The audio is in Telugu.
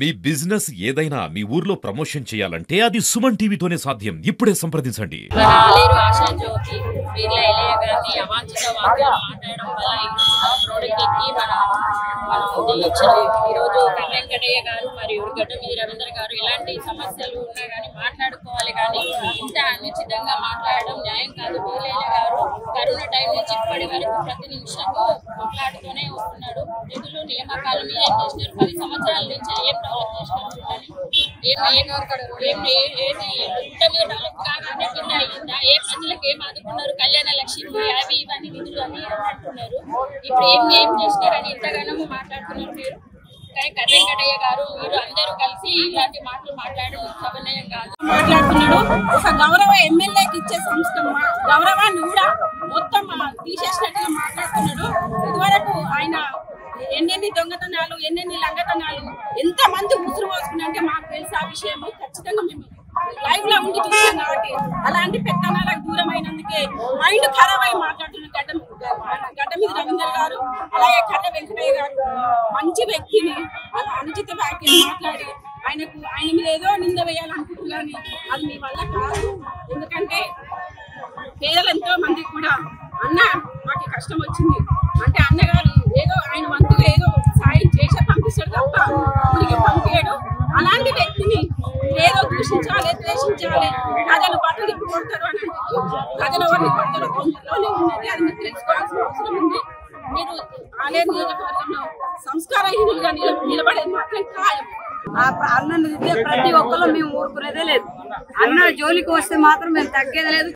మీ బిజినెస్ ఏదైనా మీ ఊర్లో ప్రమోషన్ చేయాలంటే అది సుమన్ టీవీతోనే సాధ్యం. ఇప్పుడే సంప్రదించండి. ఆలేరు ఆశాజ్యోతి వీర్ల ఎలయ్య గారిని అవాంఛిత వాక్యాలు మాట్లాడడం వల్ల రోడ్డుకి ఎక్కి ఈరోజు కర్ర వెంకటయ్య గారు మరియు గడ్డమీది రవీంద్ర గారు ఇలాంటి సమస్యలు ఉన్నా కానీ మాట్లాడుకోవాలి, కానీ ఇంత అనుచితంగా మాట్లాడడం న్యాయం కాదు. వీర్ల గారు కరోనా టైం నుంచి ఇప్పటి వరకు ప్రతి నిమిషము మాట్లాడుతూనే వస్తున్నాడు. నిధులు నియామకాల మీద ఏం చేసినారు, 10 సంవత్సరాల నుంచి ఏం డెవలప్ చేసినారు, డెవలప్ కాగానే కింద అయ్యిందా, ఏ ప్రజలకు ఏం ఆదుకున్నారు, కళ్యాణ లక్ష్మి అవి ఇవన్నీ నిధులు అని అంటున్నారు. ఇప్పుడు ఏం చేసినారని ఇంతగానో మాట్లాడుతున్నారు మీరు. కానీ కర్ర వెంకటయ్య గారు మీరు అందరూ కలిసి ఇలాంటి మాటలు మాట్లాడడం సమన్వయం కాదు. మాట్లాడుతున్నాడు ఒక గౌరవ ఎమ్మెల్యేకి ఇచ్చే సంస్థ గౌరవాన్ని కూడా మొత్తం తీసేసినట్టుగా మాట్లాడుతున్నాడు. ఇదివరకు ఆయన ఎన్నెన్ని దొంగతనాలు, ఎన్నెన్ని లంగతనాలు, ఎంత మంది ఉసురు పోసుకున్నారంటే మాకు తెలుసు. ఆ విషయం ఖచ్చితంగా మేము లైవ్ లో ఉండి చూసాం కాబట్టి అలాంటి పెత్తనాలకు దూరమైనందుకే మైండ్ ఖరాబ్ అయి మాట్లాడుతున్న గడ్డమీది రవీంద్ర గారు, అలాగే కర్ర వెంకటయ్య గారు మంచి వ్యక్తిని అనుచిత వ్యాఖ్యలు మాట్లాడి ఆయన మీద ఏదో నింద వేయాలనుకుంటున్నారు. అది మీ వల్ల కాదు. ఎందుకంటే పేదలు ఎంతో మందికి కూడా అన్న మాకు కష్టం వచ్చింది అంటే అన్నగారు ఏదో ఆయన వంతుగా ఏదో సాయం చేసే పంపిస్తాడు తప్ప ఊరికి పంపించాడు. అలాంటి వ్యక్తిని ఏదో దూషించాలి, ద్వేషించాలి, ప్రజలు బట్టలు ఇప్పి కొడతారు అని ప్రజలు ఎవరిని కొడతారో తొందరలోనే ఉన్నది. అది మీరు తెలుసుకోవాల్సిన అవసరం ఉంది. మీరు ఆలేరు నియోజకవర్గంలో సంస్కారహీనులుగా నిలబడేది మాత్రం ఖాయం. అన్నను ప్రతి ఒక్కరు మేము ఊరుకునేదే లేదు. అన్న జోలికి వస్తే మాత్రం మేము తగ్గేది లేదు.